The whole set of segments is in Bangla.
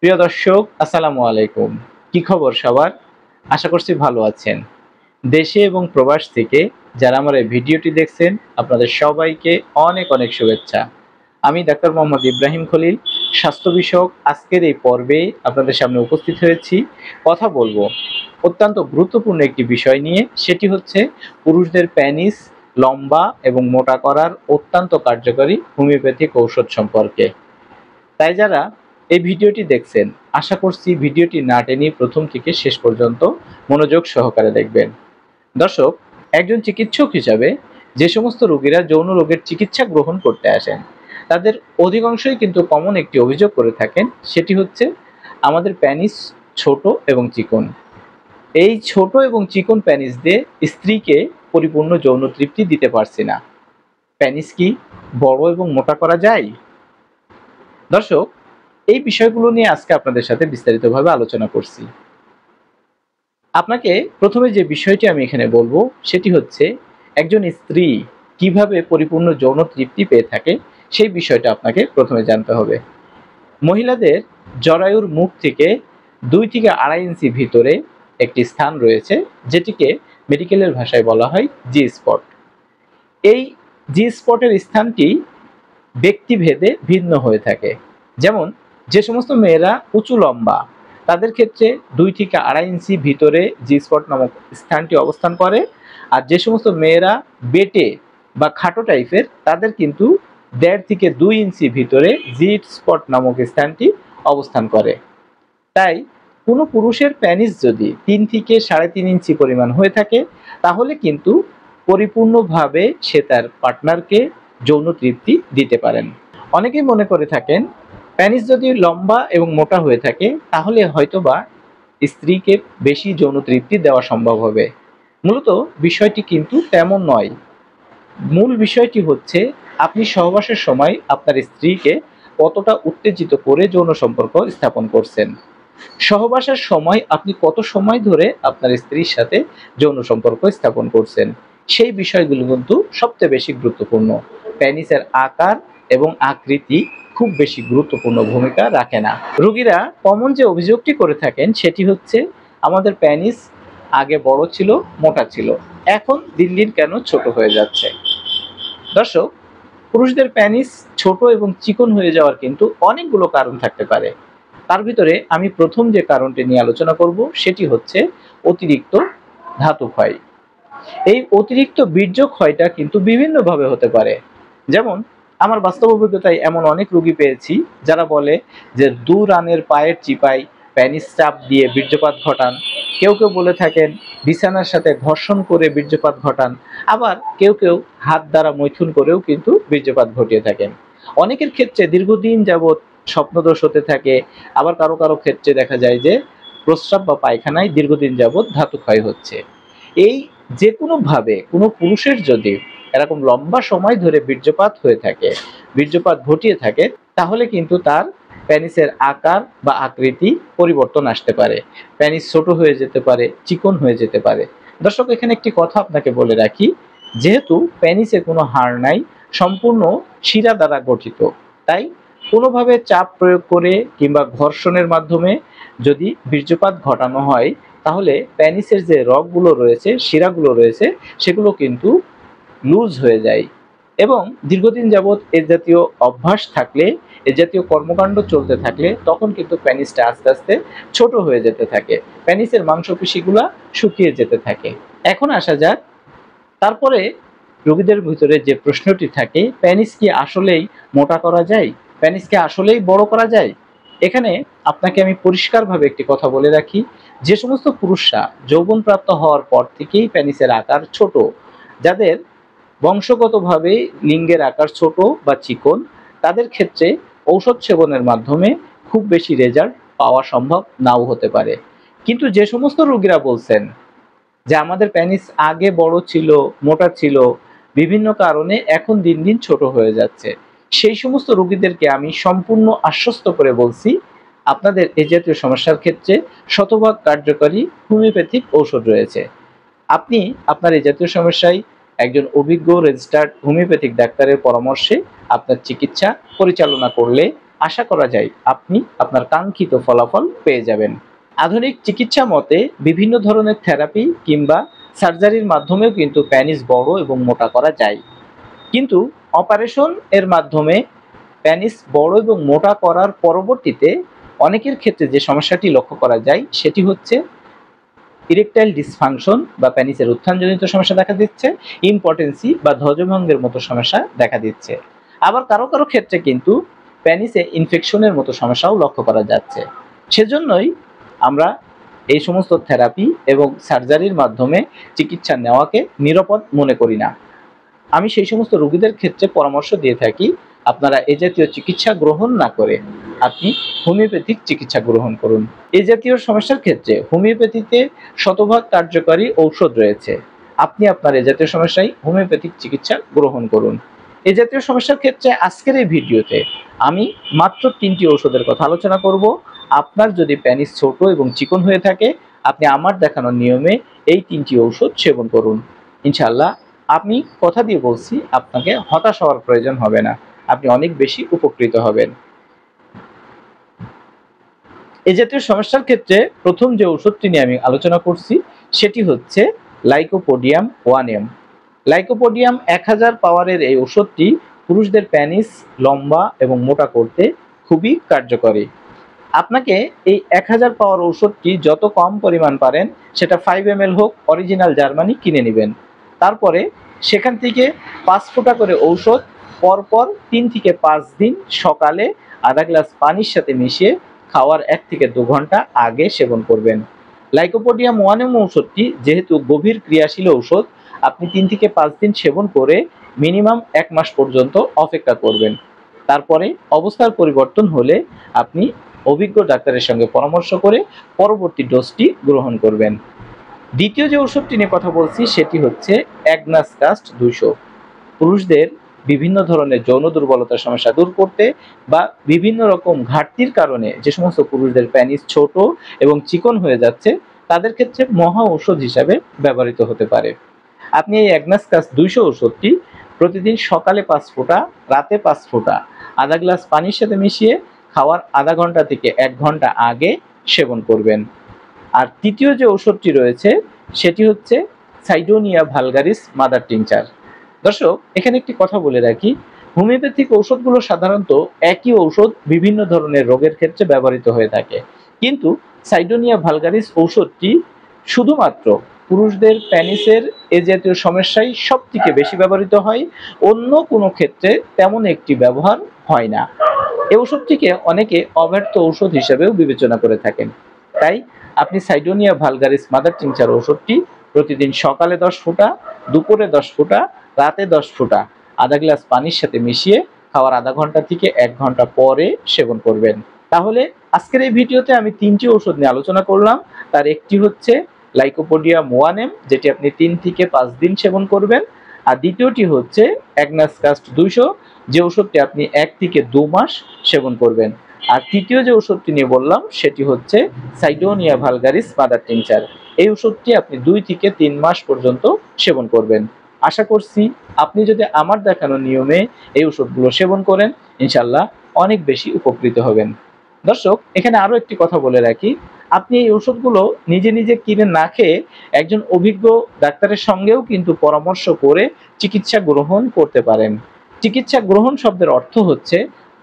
প্রিয় দর্শক, আসসালামু আলাইকুম। কি খবর সবার? আশা করছি ভালো আছেন। দেশে এবং প্রবাস থেকে যারা আমার এই ভিডিওটি দেখছেন, আপনাদের সবাইকে অনেক অনেক শুভেচ্ছা। আমি ডাক্তার মোহাম্মদ ইব্রাহিম খলিল, স্বাস্থ্য বিষয়ক আজকের এই পর্বে আপনাদের সামনে উপস্থিত হয়েছি। কথা বলবো অত্যন্ত গুরুত্বপূর্ণ একটি বিষয় নিয়ে, সেটি হচ্ছে পুরুষদের পেনিস লম্বা এবং মোটা করার অত্যন্ত কার্যকরী হোমিওপ্যাথিক ঔষধ সম্পর্কে। তাই যারা এই ভিডিওটি দেখছেন, আশা করছি ভিডিওটি না টেনে প্রথম থেকে শেষ পর্যন্ত মনোযোগ সহকারে দেখবেন। দর্শক, একজন চিকিৎসক হিসাবে যে সমস্ত রোগীরা যৌন রোগের চিকিৎসা গ্রহণ করতে আসেন, তাদের অধিকাংশই কিন্তু কমন একটি অভিযোগ করে থাকেন, সেটি হচ্ছে আমাদের প্যানিস ছোট এবং চিকন। এই ছোট এবং চিকন প্যানিস দিয়ে স্ত্রীকে পরিপূর্ণ যৌন তৃপ্তি দিতে পারছি না। প্যানিস কি বড় এবং মোটা করা যায়? দর্শক, এই বিষয়গুলো নিয়ে আজকে আপনাদের সাথে বিস্তারিতভাবে আলোচনা করছি। আপনাকে প্রথমে যে বিষয়টি আমি এখানে বলবো সেটি হচ্ছে একজন স্ত্রী কিভাবে পরিপূর্ণ যৌন তৃপ্তি পেয়ে থাকে, সেই বিষয়টা আপনাকে প্রথমে জানতে হবে। মহিলাদের জরায়ুর মুখ থেকে 2 থেকে 2.5 ইঞ্চি ভিতরে একটি স্থান রয়েছে, যেটিকে মেডিকেলের ভাষায় বলা হয় জি স্পট। এই জি স্পটের স্থানটি ব্যক্তিভেদে ভিন্ন হয়ে থাকে। যেমন যে সমস্ত মেয়েরা উঁচু লম্বা, তাদের ক্ষেত্রে 2 থেকে 2.5 ইঞ্চি ভিতরে জি স্পট নামক স্থানটি অবস্থান করে। আর যে সমস্ত মেয়েরা বেটে বা খাটো টাইপের, তাদের কিন্তু 1.5 থেকে 2 ইঞ্চি ভিতরে জি স্পট নামক স্থানটি অবস্থান করে। তাই কোনো পুরুষের প্যানিস যদি 3 থেকে 3.5 ইঞ্চি পরিমাণ হয়ে থাকে, তাহলে কিন্তু পরিপূর্ণভাবে সে তার পার্টনারকে যৌন তৃপ্তি দিতে পারেন। অনেকেই মনে করে থাকেন প্যানিস যদি লম্বা এবং মোটা হয়ে থাকে, তাহলে হয়তোবা স্ত্রীকে বেশি যৌন তৃপ্তি দেওয়া সম্ভব হবে। মূলত বিষয়টি কিন্তু তেমন নয়। মূল বিষয়টি হচ্ছে আপনি সহবাসের সময় আপনার স্ত্রীকে কতটা উত্তেজিত করে যৌন সম্পর্ক স্থাপন করছেন। সহবাসের সময় আপনি কত সময় ধরে আপনার স্ত্রীর সাথে যৌন সম্পর্ক স্থাপন করছেন, সেই বিষয়গুলো কিন্তু সবচেয়ে বেশি গুরুত্বপূর্ণ। পেনিসের আকার এবং আকৃতি খুব বেশি গুরুত্বপূর্ণ ভূমিকা রাখে না। রোগীরা কমন যে অভিযোগটি করে থাকেন সেটি হচ্ছে আমাদের পেনিস আগে বড় ছিল, মোটা ছিল, এখন দিন দিন কেন ছোট হয়ে যাচ্ছে। দর্শক, পুরুষদের পেনিস ছোট এবং চিকন হয়ে যাওয়ার কিন্তু অনেকগুলো কারণ থাকতে পারে। তার ভিতরে আমি প্রথম যে কারণটি নিয়ে আলোচনা করব সেটি হচ্ছে অতিরিক্ত ধাতু ক্ষয়। এই অতিরিক্ত বীর্য ক্ষয়টা কিন্তু বিভিন্নভাবে হতে পারে। যেমন আমার বাস্তব অভিজ্ঞতায় এমন অনেক রোগী পেয়েছি যারা বলে যে 2 রানের পায়ের চিপায় প্যানিস চাপ দিয়ে বীর্যপাত ঘটান। কেউ কেউ বলে থাকেন বিছানার সাথে ঘর্ষণ করে বীর্যপাত ঘটান। আবার কেউ কেউ হাত দ্বারা মৈথুন করেও কিন্তু বীর্যপাত ঘটিয়ে থাকেন। অনেকের ক্ষেত্রে দীর্ঘদিন যাবৎ স্বপ্নদোষ হতে থাকে। আবার কারো কারো ক্ষেত্রে দেখা যায় যে প্রস্রাব বা পায়খানায় দীর্ঘদিন যাবৎ ধাতু ক্ষয় হচ্ছে। এই যে কোনোভাবে কোনো পুরুষের যদি এরকম লম্বা সময় ধরে বীর্যপাত হয়ে থাকে, বীর্যপাত ঘটিয়ে থাকে, তাহলে কিন্তু তার প্যানিসের আকার বা আকৃতি পরিবর্তন আসতে পারে। প্যানিস ছোট হয়ে যেতে পারে, চিকন হয়ে যেতে পারে। দর্শক, এখানে একটি কথা আপনাকে বলে রাখি, যেহেতু প্যানিসে কোনো হাড় নাই, সম্পূর্ণ শিরা দ্বারা গঠিত, তাই কোনোভাবে চাপ প্রয়োগ করে কিংবা ঘর্ষণের মাধ্যমে যদি বীর্যপাত ঘটানো হয়, তাহলে প্যানিসের যে রগগুলো রয়েছে, শিরাগুলো রয়েছে, সেগুলো কিন্তু লুজ হয়ে যায়। এবং দীর্ঘদিন যাবৎ এ জাতীয় অভ্যাস থাকলে, এ জাতীয় কর্মকাণ্ড চলতে থাকলে, তখন কিন্তু প্যানিসটা আস্তে আস্তে ছোট হয়ে যেতে থাকে, প্যানিসের মাংসপেশিগুলা শুকিয়ে যেতে থাকে। এখন আসা যাক, তারপরে রোগীদের ভিতরে যে প্রশ্নটি থাকে, প্যানিস কি আসলেই মোটা করা যায়, প্যানিস কি আসলেই বড় করা যায়? এখানে আপনাকে আমি পরিষ্কারভাবে একটি কথা বলে রাখি, যে সমস্ত পুরুষরা যৌবনপ্রাপ্ত হওয়ার পর থেকেই প্যানিসের আকার ছোট, যাদের বংশগতভাবে লিঙ্গের আকার ছোট বা চিকন, তাদের ক্ষেত্রে ঔষধ সেবনের মাধ্যমে খুব বেশি রেজাল্ট পাওয়া সম্ভব নাও হতে পারে। কিন্তু যে সমস্ত রোগীরা বলছেন যে আমাদের প্যানিস আগে বড় ছিল, মোটা ছিল, বিভিন্ন কারণে এখন দিন দিন ছোট হয়ে যাচ্ছে, সেই সমস্ত রোগীদেরকে আমি সম্পূর্ণ আশ্বস্ত করে বলছি, আপনাদের এই জাতীয় সমস্যার ক্ষেত্রে শতভাগ কার্যকরী হোমিওপ্যাথিক ঔষধ রয়েছে। আপনি আপনার এই জাতীয় সমস্যায় একজন অভিজ্ঞ রেজিস্টার্ড হোমিওপ্যাথিক ডাক্তারের পরামর্শে আপনার চিকিৎসা পরিচালনা করলে আশা করা যায় আপনি আপনার কাঙ্ক্ষিত ফলাফল পেয়ে যাবেন। আধুনিক চিকিৎসা মতে বিভিন্ন ধরনের থেরাপি কিংবা সার্জারির মাধ্যমেও কিন্তু পেনিস বড় এবং মোটা করা যায়, কিন্তু অপারেশন এর মাধ্যমে পেনিস বড় এবং মোটা করার পরবর্তীতে অনেকের ক্ষেত্রে যে সমস্যাটি লক্ষ্য করা যায় সেটি হচ্ছে ইরেকটাইল ডিসফাংশন বা পেনিসের উত্থানজনিত সমস্যা দেখা দিচ্ছে, ইম্পটেন্সি বা ধ্বজভঙ্গের মতো সমস্যা দেখা দিচ্ছে। আবার কারো কারো ক্ষেত্রে কিন্তু পেনিসে ইনফেকশনের মতো সমস্যাও লক্ষ্য করা যাচ্ছে। সেজন্যই আমরা এই সমস্ত থেরাপি এবং সার্জারির মাধ্যমে চিকিৎসা নেওয়াকে নিরাপদ মনে করি না। আমি সেই সমস্ত রোগীদের ক্ষেত্রে পরামর্শ দিয়ে থাকি আপনারা এ জাতীয় চিকিৎসা গ্রহণ না করে আপনি হোমিওপ্যাথিক চিকিৎসা গ্রহণ করুন। এই জাতীয় সমস্যার ক্ষেত্রে হোমিওপ্যাথিতে শতভাগ কার্যকারী ঔষধ রয়েছে। আপনি আপনার এ জাতীয় সমস্যায় হোমিওপ্যাথিক চিকিৎসা গ্রহণ করুন। এ জাতীয় সমস্যার ক্ষেত্রে আজকের এই ভিডিওতে আমি মাত্র 3টি ঔষধের কথা আলোচনা করব। আপনার যদি পেনিস ছোট এবং চিকন হয়ে থাকে আপনি আমার দেখানো নিয়মে এই 3টি ঔষধ সেবন করুন। ইনশাআল্লাহ আমি কথা দিয়ে বলছি আপনাকে হতাশ হওয়ার প্রয়োজন হবে না, আপনি অনেক বেশি উপকৃত হবেন। এই জাতীয় সমস্যার ক্ষেত্রে প্রথম যে ওষুধটি নিয়ে আমি আলোচনা করছি সেটি হচ্ছে লাইকোপোডিয়াম 1M। লাইকোপোডিয়াম 1000 পাওয়ারের এই ওষুধটি পুরুষদের পেনিস লম্বা এবং মোটা করতে খুবই কার্যকরী। আপনাকে এই 1000 পাওয়ার ওষুধটি যত কম পরিমাণ পারেন সেটা 5 ml হোক, অরিজিনাল জার্মানি কিনে নেবেন। তারপরে সেখান থেকে 5 ফোঁটা করে ঔষধ পরপর 3 থেকে 5 দিন সকালে আধা গ্লাস পানির সাথে মিশিয়ে খাওয়ার 1 থেকে 2 ঘন্টা আগে সেবন করবেন। লাইকোপোডিয়াম 1M ঔষধটি যেহেতু গভীর ক্রিয়াশীল ঔষধ, আপনি 3 থেকে 5 দিন সেবন করে মিনিমাম 1 মাস পর্যন্ত অপেক্ষা করবেন। তারপরে অবস্থার পরিবর্তন হলে আপনি অভিজ্ঞ ডাক্তারের সঙ্গে পরামর্শ করে পরবর্তী ডোজটি গ্রহণ করবেন। দ্বিতীয় যে ওষুধটি নিয়ে কথা বলছি সেটি হচ্ছে অ্যাগনাসকাস্ট 200। পুরুষদের বিভিন্ন ধরনের যৌন দুর্বলতার সমস্যা দূর করতে বা বিভিন্ন রকম ঘাটতির কারণে যে সমস্ত পুরুষদের পেনিস ছোট এবং চিকন হয়ে যাচ্ছে তাদের ক্ষেত্রে মহা ঔষধ হিসাবে ব্যবহৃত হতে পারে। আপনি এই অ্যাগনাসকাস্ট 200 ওষুধটি প্রতিদিন সকালে 5 ফোঁটা, রাতে 5 ফোঁটা আধা গ্লাস পানির সাথে মিশিয়ে খাওয়ার আধা ঘন্টা থেকে 1 ঘন্টা আগে সেবন করবেন। আর তৃতীয় যে ঔষধটি রয়েছে সেটি হচ্ছে সাইডোনিয়া ভালগারিস মাদার টিংচার। দর্শক, এখানে একটি কথা বলে রাখি, হোমিওপ্যাথিক ঔষধগুলো সাধারণত একই ঔষধ বিভিন্ন ধরনের রোগের ক্ষেত্রে ব্যবহৃত হয়ে থাকে, কিন্তু সাইডোনিয়া ভালগারিস ঔষধটি শুধুমাত্র পুরুষদের পেনিসের এ জাতীয় সমস্যায় সবথেকে বেশি ব্যবহৃত হয়, অন্য কোনো ক্ষেত্রে তেমন একটি ব্যবহার হয় না। এই ওষুধটিকে অনেকে অব্যর্থ ঔষধ হিসেবেও বিবেচনা করে থাকেন। তাই আপনি সাইডোনিয়া ভালগারিস মাদার টিংচার ওষুধটি প্রতিদিন সকালে 10 ফোঁটা, দুপুরে 10 ফোঁটা, রাতে 10 ফোঁটা আধা গ্লাস পানির সাথে মিশিয়ে খাওয়ার আধা ঘন্টা থেকে 1 ঘন্টা পরে সেবন করবেন। তাহলে আজকের এই ভিডিওতে আমি 3টি ওষুধ নিয়ে আলোচনা করলাম। তার একটি হচ্ছে লাইকোপোডিয়াম 1M, যেটি আপনি 3 থেকে 5 দিন সেবন করবেন। আর দ্বিতীয়টি হচ্ছে অ্যাগনাসকাস্ট 200, যে ওষুধটি আপনি 1 থেকে 2 মাস সেবন করবেন। আর তৃতীয় যে ওষুধটি নিয়ে বললাম সেটি হচ্ছে সাইডোনিয়া ভালগারিস মাদার টিংচার। এই ওষুধটি আপনি 2 থেকে 3 মাস পর্যন্ত সেবন করবেন। আশা করছি আপনি যদি আমার দেখানো নিয়মে এই ওষুধগুলো সেবন করেন ইনশাআল্লাহ অনেক বেশি উপকৃত হবেন। দর্শক, এখানে আরো একটি কথা বলে রাখি, আপনি এই ওষুধগুলো নিজে নিজে কিনে না খেয়ে একজন অভিজ্ঞ ডাক্তারের সঙ্গেও কিন্তু পরামর্শ করে চিকিৎসা গ্রহণ করতে পারেন। চিকিৎসা গ্রহণ শব্দের অর্থ হচ্ছে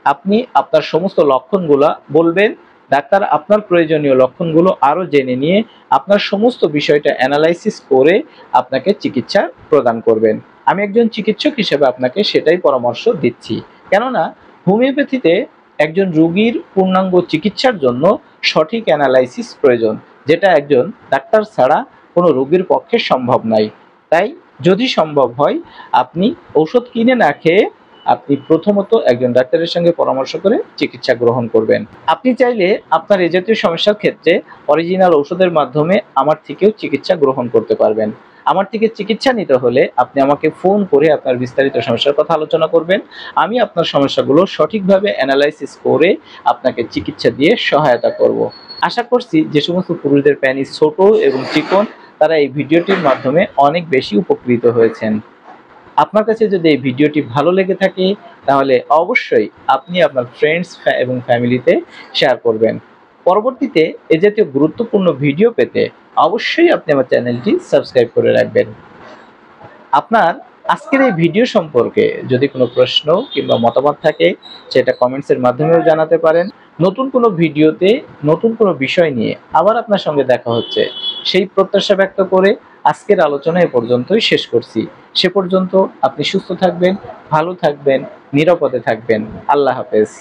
আপনি আপনার সমস্ত লক্ষণগুলো বলবেন, ডাক্তার আপনার প্রয়োজনীয় লক্ষণগুলো আরো জেনে নিয়ে আপনার সমস্ত বিষয়টা অ্যানালাইসিস করে আপনাকে চিকিৎসা প্রদান করবেন। আমি একজন চিকিৎসক হিসেবে আপনাকে সেটাই পরামর্শ দিচ্ছি। কেননা হোমিওপ্যাথিতে একজন রোগীর পূর্ণাঙ্গ চিকিৎসার জন্য সঠিক অ্যানালাইসিস প্রয়োজন, যেটা একজন ডাক্তার ছাড়া কোনো রোগীর পক্ষে সম্ভব নয়। তাই যদি সম্ভব হয় আপনি ঔষধ কিনে না খেয়ে আপনি প্রথমত একজন ডাক্তারের সঙ্গে পরামর্শ করে চিকিৎসা গ্রহণ করবেন। আপনি চাইলে আপনার এই জাতীয় সমস্যার ক্ষেত্রে অরিজিনাল ঔষধের মাধ্যমে আমার থেকেও চিকিৎসা গ্রহণ করতে পারবেন। আমার থেকে চিকিৎসা নিতে হলে আপনি আমাকে ফোন করে আপনার বিস্তারিত সমস্যার কথা আলোচনা করবেন। আমি আপনার সমস্যাগুলো সঠিকভাবে অ্যানালাইসিস করে আপনাকে চিকিৎসা দিয়ে সহায়তা করব। আশা করছি যে সমস্ত পুরুষদের পেনিস ছোট এবং চিকন তারা এই ভিডিওটির মাধ্যমে অনেক বেশি উপকৃত হয়েছেন। আপনার কাছে যদি এই ভিডিওটি ভালো লেগে থাকে তাহলে অবশ্যই আপনি আপনার ফ্রেন্ডস এবং ফ্যামিলিতে শেয়ার করবেন। পরবর্তীতে এ জাতীয় গুরুত্বপূর্ণ ভিডিও পেতে অবশ্যই আপনি আমার চ্যানেলটি সাবস্ক্রাইব করে রাখবেন। আপনার আজকের এই ভিডিও সম্পর্কে যদি কোনো প্রশ্ন কিংবা মতামত থাকে, সেটা কমেন্টসের মাধ্যমেও জানাতে পারেন। নতুন কোনো ভিডিওতে নতুন কোনো বিষয় নিয়ে আবার আপনার সঙ্গে দেখা হচ্ছে, সেই প্রত্যাশা ব্যক্ত করে আজকের আলোচনা এ পর্যন্তই শেষ করছি। সে পর্যন্ত আপনি সুস্থ থাকবেন, ভালো থাকবেন, নিরাপদে থাকবেন। আল্লাহ হাফেজ।